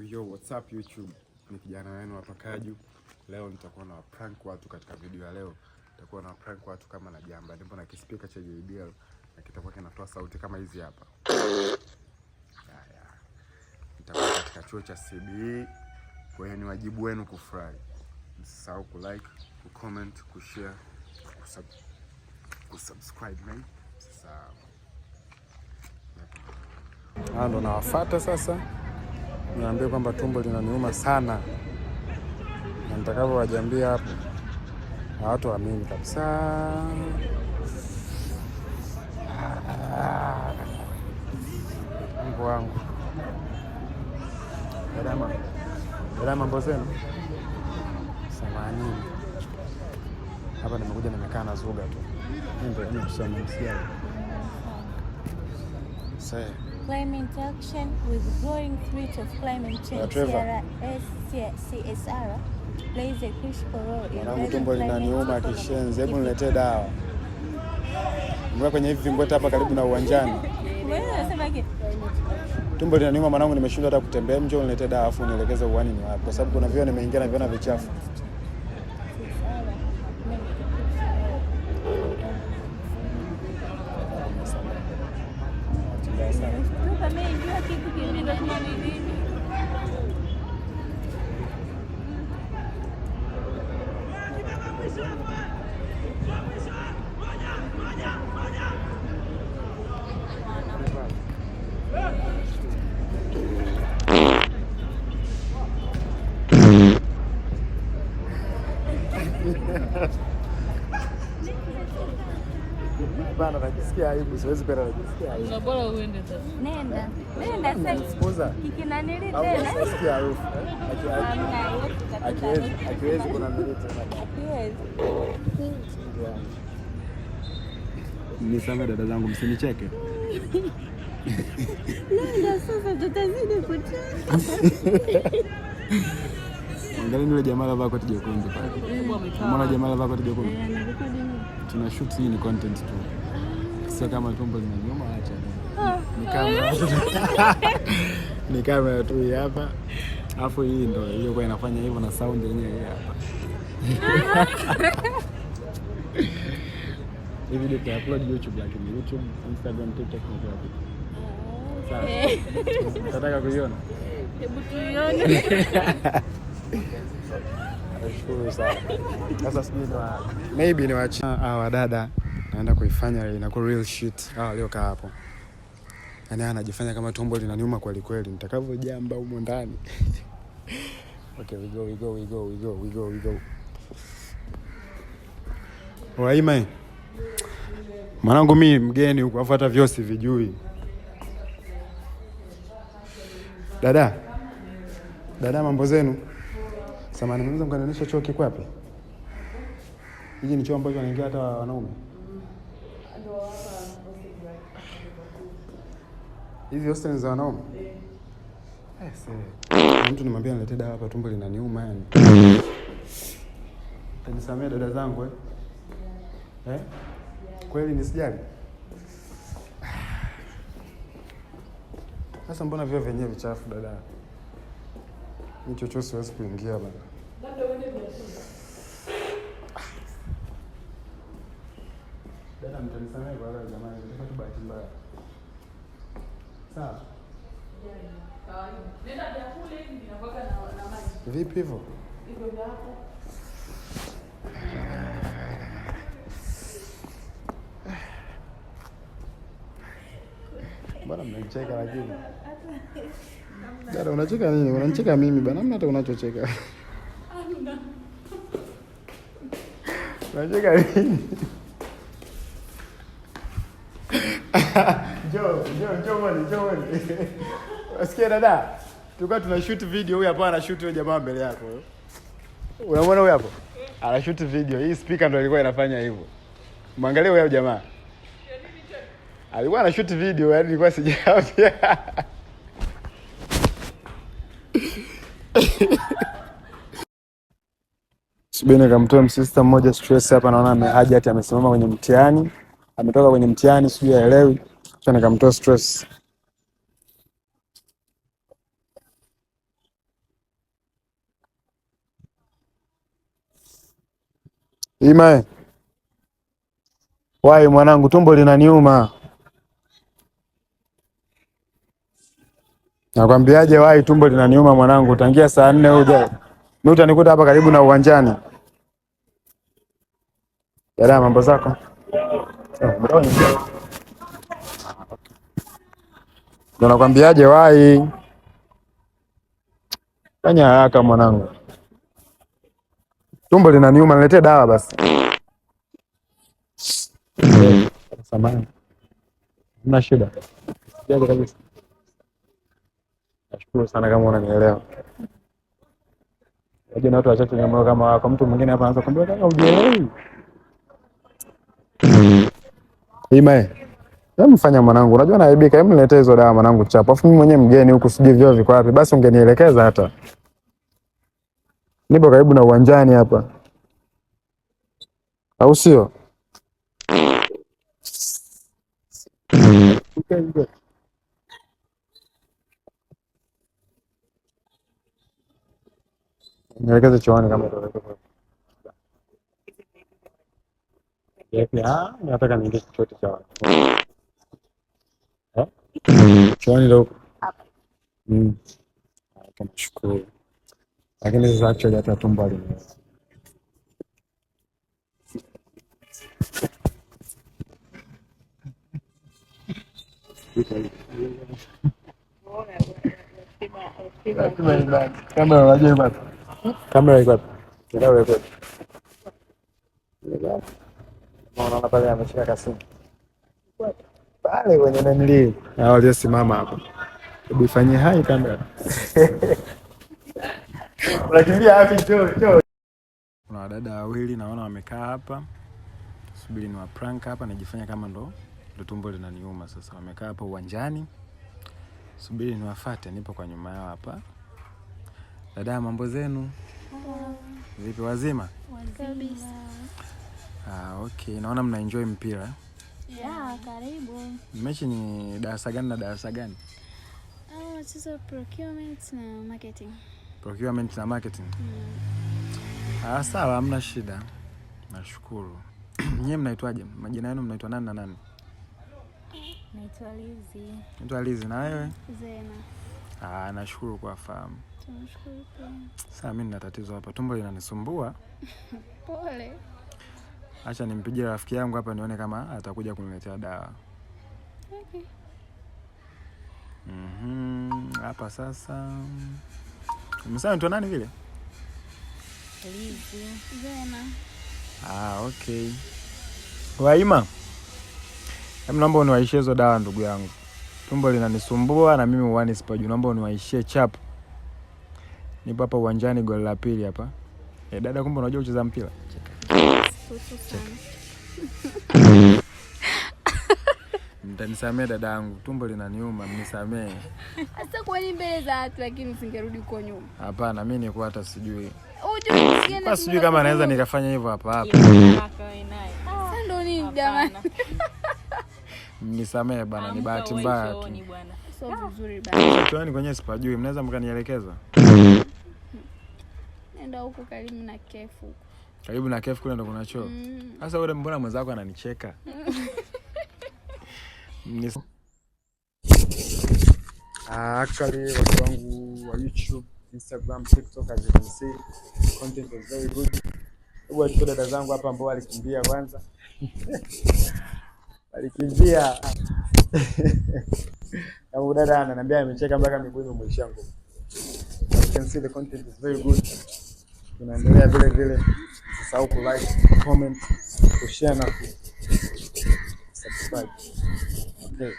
Yo, what's up YouTube? Ni kijana wenu hapa Kaju. Leo nitakuwa na prank watu katika video ya leo. Nitakuwa na prank watu kama na jamba. Ndipo na kispika cha JBL na kitakuwa kinatoa sauti kama hizi hapa. Nitakuwa katika chuo cha CBE. Kwa hiyo ni wajibu wenu kufurahi. Msisahau kulike, kucomment, kushare, kusubscribe man. Msisahau. Ndo nawafuata sasa. Niambie kwamba tumbo linaniuma sana. Na nitakapowajambia hapo watu waamini kabisa. Mungu wangu. Dada mambo zenu? Samahani. Hapa nimekuja nimekaa na Zuga tu. Ndio kusema msikia. Say Climate action with growing threat of climate change, CSR plays a critical role in the tumbo linaniuma kishenzi. Hebu niletee dawa. Mbona kwenye hivi vingweta hapa karibu na uwanjani? Wewe unasema kitu? Tumbo linaniuma mwanangu, nimeshindwa hata kutembea. Njoo niletee dawa afu nielekeze uwani ni wapi, kwa sababu kuna vio nimeingia na viona vichafu. Bana najisikia aibu, siwezi kwenda najisikia aibu. Na bora uende sasa. Nenda sasa. Kikinanili tena. Najisikia harufu. Akiwezi kuna nili tena. Akiwezi. Nisame dada zangu msinicheke. Nenda sasa tutazidi kucheka. Angalia yule jamaa la vako jekundu pale. Umeona jamaa la vako jekundu? Tuna shoot, hii ni content tu. Sio kama tumbo linaniuma, acha. Ni kamera. Ni kamera tu hapa. Alafu hii ndio hiyo kwa inafanya hivyo na sound yenyewe hapa. Hii video kwa upload YouTube, lakini YouTube, Instagram, TikTok na wapi. Sawa. Unataka kuiona? Hebu tuione. Nashukuru sana. Sasa sijui maybe ni hawa dada naenda kuifanya inakuwa real shit. Leo kaa hapo. Yaani anajifanya kama tumbo linaniuma kweli kweli. Nitakavojamba huko ndani. Okay, we go. Waima. Mwanangu mimi mgeni huko, afu hata vyosi vijui. Dada mambo zenu? Samahani, mnaweza mkanionyesha chuo kiko wapi? Hiki ni chuo ambacho wanaingia hata wanaume. Ndio hapa hostel. Hizi hostel za wanaume? Mtu nimwambia niletee dawa hapa, tumbo linaniuma yani. Nisamee dada zangu Kweli nisijali. Sasa mbona vyo vyenyewe vichafu dada? Ni chochote siwezi kuingia bana. Labda uende biashara. Dada mtanisamehe kwa leo jamani, nilipata bahati mbaya. Sawa? Nenda vyakula hivi vinakuwa na maji. Vipi hivyo? Hivyo vya hapo. Bana mnacheka lakini. Dada unacheka nini? Unanicheka mimi bana, hamna hata unachocheka. Hamna. Unacheka nini? Njoo bwana. Wasikia dada? Tulikuwa tuna shoot video, huyu hapa ana shoot yule jamaa mbele yako. Unamwona huyu hapo? Ana shoot video. Hii speaker ndio ilikuwa inafanya hivyo. Muangalie huyo jamaa. Alikuwa ana shoot video, yani nilikuwa sijaambia. Subiri kamtoa msister mmoja stress hapa, naona haja ati amesimama kwenye mtihani. Ametoka kwenye mtihani, sijui haelewi. Acha nikamtoa stress. Ima. Wai mwanangu, tumbo linaniuma. Nakwambiaje wai, tumbo linaniuma mwanangu, tangia saa 4 uje. Mimi utanikuta hapa karibu na uwanjani. Dada, mambo zako? Ndio nakwambiaje wai. Fanya haraka mwanangu. Tumbo linaniuma, niletee dawa basi. Samahani. Hamna shida. Sijali kabisa. Nashukuru sana kama unanielewa. Yaani na watu wachache kama wako, mtu mwingine hapa anaanza kuambia kama hujaelewi. Ima. Mfanya mwanangu, unajua naibika, hebu niletee hizo dawa mwanangu chapo. Afu mimi mwenyewe mgeni huku sijui vyoo viko wapi. Basi ungenielekeza hata. Nipo karibu na uwanjani hapa. Au sio? Nielekeze chooni kama utaweza. Nataka niingie chochote cha watu. Chooni leo. Nashukuru. Lakini sasa actually hata tumbo halina. Kamera unajua bado. Kamera iko wapi? Ndio iko. Naona pale ameshika kasimu. Pale kwenye nanili. Na waliosimama hapo. Hebu ifanyie hai kamera. Unakimbia wapi? Njoo. Kuna wadada wawili naona wamekaa hapa. Subiri ni wa prank hapa, najifanya kama ndo tumbo linaniuma sasa. Wamekaa hapa uwanjani. Subiri niwafuate, nipo kwa nyuma yao hapa. Dada, mambo zenu? Vipi, wazima? Kabisa. Okay, naona mna enjoy mpira. Yeah, karibu. Mechi ni darasa gani na darasa gani? Sasa procurement na marketing. Procurement na marketing. Sawa, hamna shida. Nashukuru. Nyie mnaitwaje? Majina yenu mnaitwa nani na nani? Naitwa Lizi. Naitwa Lizi, na wewe? Zena. Nashukuru kwa fahamu. Tunashukuru pia. Sasa mimi nina tatizo hapa, tumbo linanisumbua. Pole. Acha nimpigie rafiki yangu hapa nione kama atakuja kuniletea dawa. Okay. Hapa sasa. Msana mtu nani vile? Lizi. Zena. Okay. Waima. Naomba uniwaishie hizo dawa ndugu yangu. Tumbo linanisumbua na mimi uwani sipajui. Naomba uniwaishie chap. Nipo hapa uwanjani goli la pili hapa. Dada, kumbe unajua kucheza mpira? Mtanisamee dada yangu, tumbo linaniuma, mnisamee. Sasa kwa nini mbele za watu lakini usingerudi kwa nyuma? Hapana, mimi niko hata sijui. Basi sijui kama naweza nikafanya hivyo hapa. Sasa ndo nini jamani? Mnisamee bana, ni bahati mbaya tu. Sio vizuri bana. Chooni kwenye sipajui, mnaweza mkanielekeza? Nenda huko karibu na kefu. Karibu na kefu kule ndo kuna choo. Sasa wewe mbona mwenzako ananicheka? Actually, watu wangu wa YouTube, Instagram, TikTok, as you can see, content is very good. Huwa tuko dada zangu hapa ambao walikimbia kwanza. Walikimbia. Na dada ananiambia amecheka mpaka miguu imemwishia nguvu. As you can see, the content is very good. Tunaendelea vile vile. Usisahau ku like, comment, ku share na subscribe. Okay.